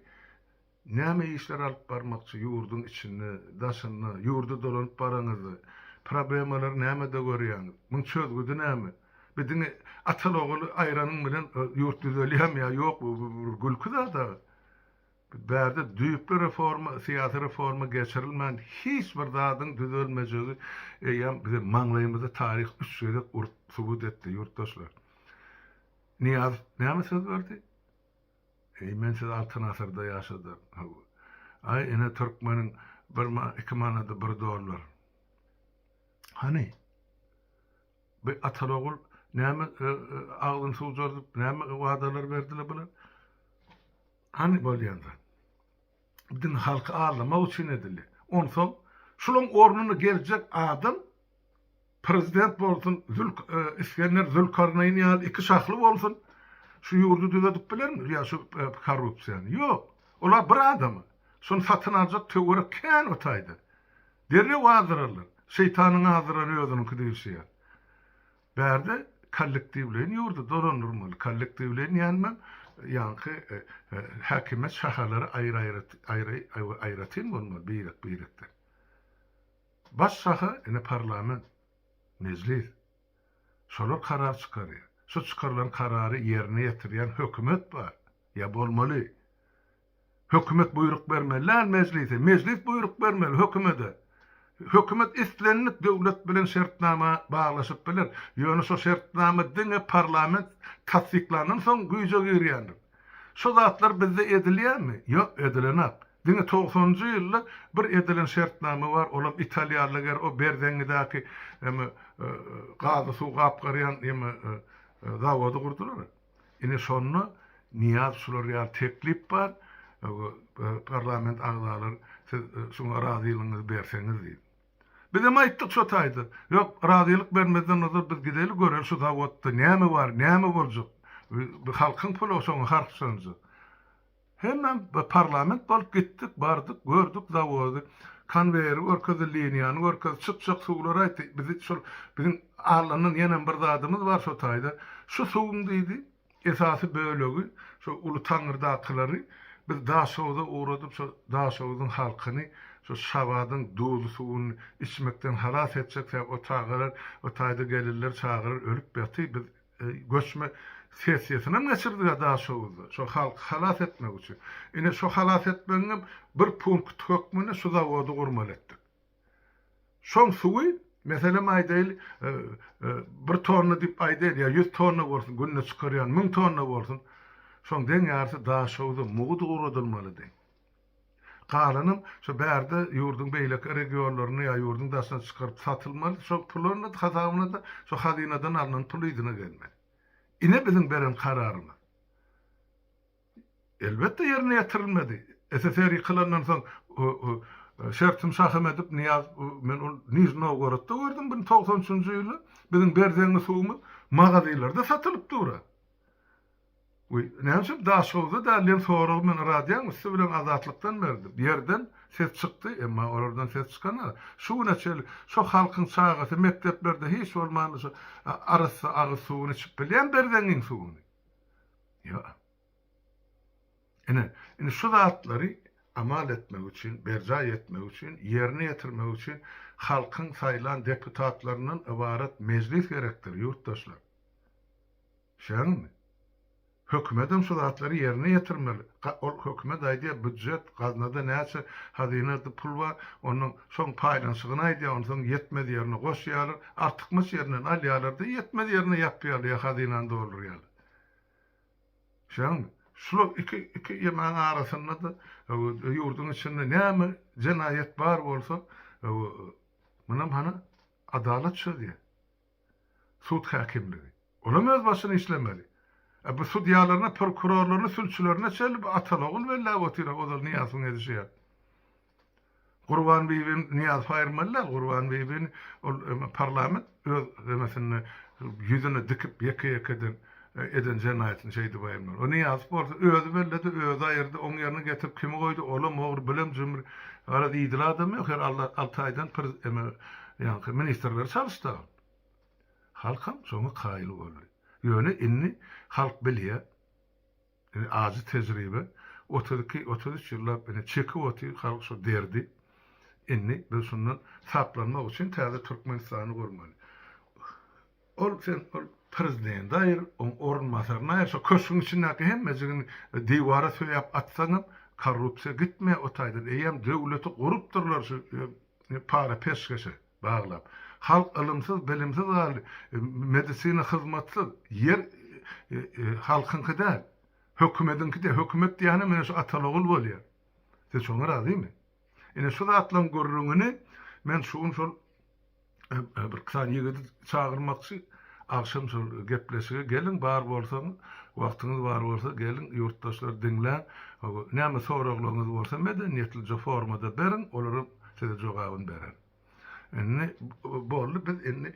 näme işler alyp barmakçy ýurdun içinde, daşyny, ýurdu dolanyp baraňyzy, problemler näme de görýäňiz, muň çözgüdi näme? Bidiňi atal oğlu aýranyň bilen ýurt düzelýärmi ýa ýok, bu gülküda da. Bärde düýpli reforma, siýasy reforma geçirilmän hiç bir zadyň düzelmejegi ýa bizim maňlaýymyzda taryh üstüne subut etdi ýurtdaşlar. Niýaz näme söz berdi? Men siz altyn asyrda ýaşadym. Ay ene Türkmeniň 2 manada $1. Hani? Bir atalogul näme aglyny suwjurdup, näme wadalar berdiler bular? Hani bolýanda? Din halky ağlamak üçin edildi. Onsoň şulan ornuny geljek adam prezident bolsun, İskender Zülkarnaýyn ýaly 2 şahly bolsun. Şu ýurdu düzeltip bilermi? Ýa şu korrupsiýany? Ýok. Olar bir adamy. Şonu satyn aljak töwere kän otaýdy. Derle wazyrlar. Şeytanyň hazırany özüniňki diýişýär. Bärde kollektiwlen ýurdu dolanyrmaly. Kollektiwlen ýanmam ýanky häkimet şaharlary aýratyn bolmaly beýrekde. Baş şaha ene parlament, meclis. Şolar karar çykarýar. Şu çykarylan karary ýerine ýetirýän hökümet bar. Ya bolmaly. Hökümet buyruk bermeli, meclis buyruk bermeli hökümete. Hökümet islenip döwlet bilen şertnama baglaşyp biler. Ýöne şo şertnama diňe parlament tasdiklandan soň güýje girýändir. Şo zatlar bizde edilýärmi? Ýok, edilenak. Diňe 90-njy ýylda bir edilen şertnama bar. Olam Italiýalylar o Berdeňidäki gazy suw gapgarýan zawody gurdular. Ine şonu Niýaz şular ýa teklip bar. Parlament agzalary siz şoňa razylygyňyzy berseňiz diýip. Biz hem aýtdyk şo taýda. Ýok, razylyk bermezden nazar biz gidelim göreli şu zawodda näme bar, näme boljak. Bu halkyň pulu şoňa harpsanjak. Hemen parlament bolup gittik, bardyk, gördük zawody. Konveyeri orkazy liniýany, orkazy çık suwlar aýtdy. Bizim Allah'ın ýene bir zadymız bar şo taýda. Şu suwun diýdi, esasy bölegi, şu ulu taňyrdakylary biz daşawda uğradyp şu daşawdyň halkyny şu şabadyň duýly suwuny içmekden halas etsek, o taýlar, o taýda gelirler, çağırır, ölüp ýaty. Biz göçme sesiýasyna geçirdik daşawdy. Şu halk halas etmek üçin. Ine şu halas etmeňe bir punkt hökmüne şu zawody gurmaly etdik. Şoň suwy meselem aýdyl bir tonna dip aýdyl ya 100 tonna bolsun, günne çykarýan 1000 tonna bolsun. Şoň deň ýarsy daşawdy muğdu guradylmaly diýip. Galanym şu bärde ýurdun beýlek regionlaryny ýa ýurdun daşyna çykaryp satylmaly. Şo pullaryny hasabyna da şo hazinadan alynan pul ýygyna gelmeli. Ine bizim beren kararymyz. Elbette yerine ýetirilmedi. SSR ýykylandan soň şertim şahym edip Niyaz men ol Nizhny Novgorodda gördüm 1993-nji ýyly bizim berdeňi suwumuz magazylarda satylyp durar. Näçe daşawda dälen soragy men radiýan üstü bilen azatlykdan berdim. Ýerden ses çykdy, emma oradan ses çykana şu näçe şu halkyň çagasy mekteplerde hiç bolmany şu arasy agy suwuny içip bilen berdeňiň suwuny. Ya. Ene şu zatlary amal etmek üçin, berca etmek üçin, ýerine ýetirmek üçin halkyň saýlan deputatlarynyň ibaret meclis gerekdir, ýurtdaşlar. Şeňmi? Hökümetin şu zatları yerine yetirmeli. Hökümet aýdýar büdjet, gaznada näçe hazinada pul bar, onun soň paýlanşygyny aýdýar, onun soň ýetmedi ýerine goşýarlar, artykmys ýerinden alýarlar-da ýetmedi ýerine ýapýarlar, ýa hazinany doldurýarlar. Şeňmi? Şu iki ýemäň arasynda da ýurdun içinde näme jenaýet bar bolsa, munam hana adalet şerýi. Sud hakimligi. Olam öz başyna işlemeli. Bu sudyalarına, prokurorlarına, sülçülerine çelip atalogul ve lavotira odal Niyaz'ın edişi. Gurban Bey'in Niyaz fayırmalılar, Gurban Bey'in parlament mesela yüzüne dikip yaka-yakadan eden cenayetin şeydi bayırmalı. O Niyaz borsa özü belledi, özü ayırdı, onun yerine getirip kimi koydu, oğlum oğur bilem cümri. Arada idil adam yok, her 6 aydan ministerler çalıştı. Halkam sonra kayılı oldu. Yöne inni halk bilýär. Azy tejribe 32-33 ýyllap beni çeki oty halk şu derdi. Inni biz şundan saplanmak üçin täze Türkmenistany gurmaly. Ol prezident daýyr, orunmasaryna ýa-da köşüň içindäki hemmejigini diwara söýäp atsaňam korrupsiýa gitme o taýdan. Eýem döwleti gurupdyrlar şu para peşkeşe baglap. Halk ılımsız, bilimsiz gali, medisina hizmetsiz, yer halkınki değil, hökümetinki değil, hükümet diyene mene şu atalogul bolýar. Siz şoňa razymy? Ine şu zatlaryň görrüňini men şuň şol bir kısa ýigidi çağırmakçy, akşam şol gepleşige gelin, bar bolsaňyz, wagtyňyz bar bolsa gelin, ýurtdaşlar diňlän, näme soraglaryňyz bolsa medeniýetli formada berin, olary size jogabyny beren. Enne bolly biz enne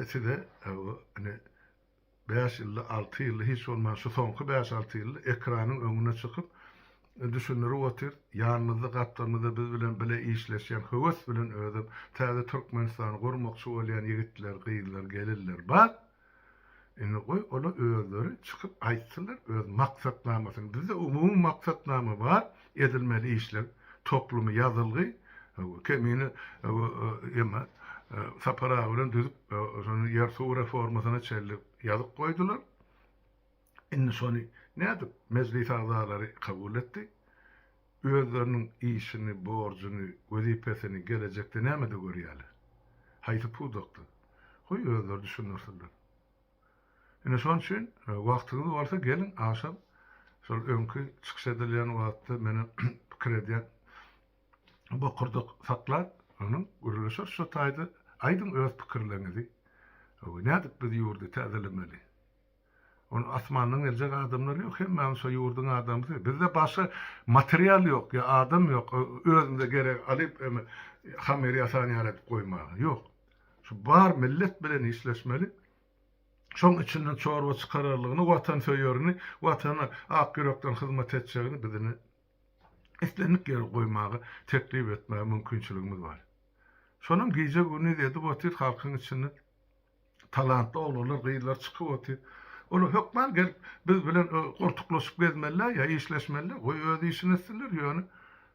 size 5 ýyl 6 ýyl hiç bolmaz şu soňky 5-6 ýyl ekranyň öňüne çykyp düşünür otyr ýanymyzda gatlarymyzda biz bilen bile işleşýän höwes bilen özüm täze Türkmenistany gurmakçy bolýan ýigitler, gyýylar gelirler. Bak enne goý ola özleri çykyp aýtsylar öz maksatnamasyny. Bizde umumy maksatnama bar, edilmeli işler, toplumy ýazylgy kemini ýema sapara bilen düzüp şonu ýer suw reformasyna çellip ýazyp goýdular. Indi şonu nädip meclis agzalary kabul etdi. Özleriniň işini, borjyny, wezipesini gelecekde näme de görýärler. Haýsy pudokdy. Goý özler düşünürsinler. Indi şoň üçin wagtyňyz bolsa gelin aşam şol öňkü çykyş edilen wagtda meni pikir edýän bu kurduk saklar, onun gürülüşür şu taydı, aydın öz pikirlerinizi. Nädip biz ýurdu täzelemeli. Onun asmanın eljek adamları yok, hem şu ýurdun adamı. Bizde başka materyal yok, ya adam yok, özünde gerek alıp hameri asaniyal edip koymağı yok. Şu bar millet bilen işleşmeli. Şoň içinden çorba çıkararlığını, vatan söýörüni, watana ak ýürekden hyzmat etjegini bizini istenik yer goýmagy teklip etmäge mümkinçiligimiz bar. Şonun gije güni dedi botyr halkyň içinde talantly oglanlar, gyýlar çykyp otyr. Olar hökman gel biz bilen gortuklaşyp gezmeliler ya işleşmeliler. Goý öz işini etsinler ýöne.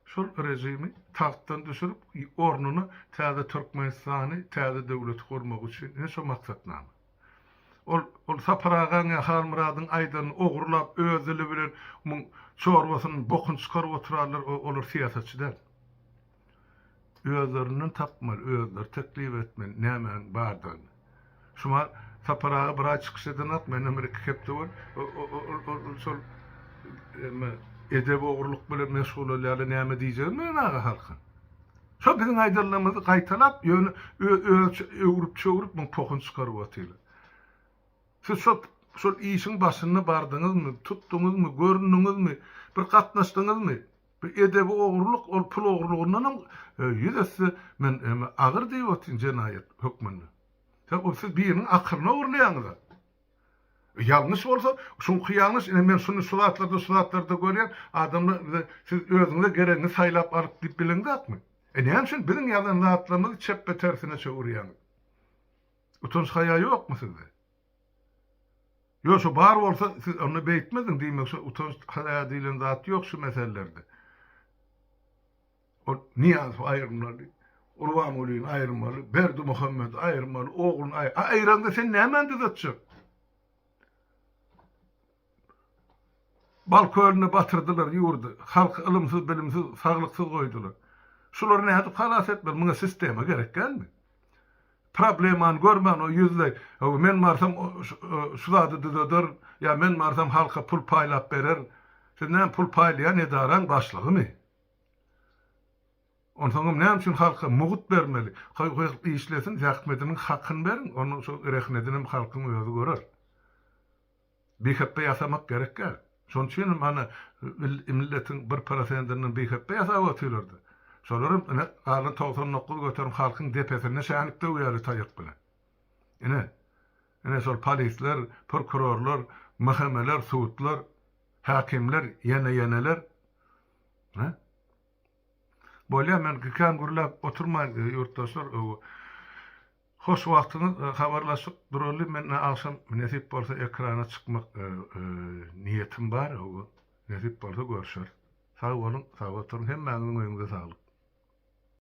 Şol rejimi tahtdan düşürüp ornuny täze Türkmenistany, täze döwleti kurmak üçin ne şo maksatnamy. Ol saparagan Hal Muradyň aýdan ogurlap özüli bilen muň çorbasyny bokun çykaryp oturarlar, olar siýasatçylar. Özlerinden tapmaly, özler teklip etmeli, nämen bardan. Şuma saparaga bir ay çykyş eden at, men Amerika kepde bol, şol edeb ogurluk bilen meşgul bolýarlar, näme diýjegim men aga halka. Şo biziň aýdylmamyzy gaýtalap, ýöne öwrüp çöwrüp muň pokun çykaryp oturýarlar. Siz şol işin başyna bardyňyzmy, tutduňyzmy, göründiňizmi, bir gatnaşdyňyzmy? Bir edebi ogurluk, ol pul ogurlugundan ýüzesi men agyr diýip otyn jenaýat hökmünde. Tabi siz birinin akyryna urlaýaňyz. Ýalňyş bolsa, şuňky ýalňyş, men şunu sulatlarda görýän adamlar siz özüňize gereňi saýlap alyp diýip bilendiňizmi? Näme üçin biziň ýazan zatlarymyzy çeppe tersine çöwürýäňiz? Utanç haýa ýokmy sizde? Ýok, bar bolsa siz onu beýtmediň diýmek, utanç haýa diýilen zat ýok şu meselelerde. O niyaz aýrymlary, Urban Ulyň aýrymly, Berdi Muhammed aýrymly, oğlun aýranda sen näme zatçy? Balkörüne batırdılar, ýurdy. Halk ilymsiz, bilimsiz, saglyksyz goýdular. Şular näde halas etmeli, muňa sistema gerek gelmi? Probleman görmän o ýüzle, men barsam şu zady düzeder, ya men barsam halka pul paýlap berer. Siz näme pul paýlaýan edaran başlygymy? Onsoňam näme üçin halka mugut bermeli? Goýup işlesin, zähmetiniň hakyny berin, onu şu rehnedenim halkyň özi görer. Beheppe ýasamak gerek gel. Şoň üçin mana milletiň 1%-iniň beheppe ýasap otyrlardy. Şolarym galan 99 göterim halkyň depesine şähnlikde uýary taýyk bilen. Ene şol polisler, prokurorlar, mahkemeler, suwtlar, hakimler, ýene-ýeneler. Bolýa men gykän gurlap oturmaýyn ýurtdaşlar. Hoş wagtyňyz habarlaşyp durally, men akşam nesip bolsa ekrana çykmak niýetim bar. Nesip bolsa görüşür. Sag bolun, sag oturun, hemmäňiň öýüňize saglyk.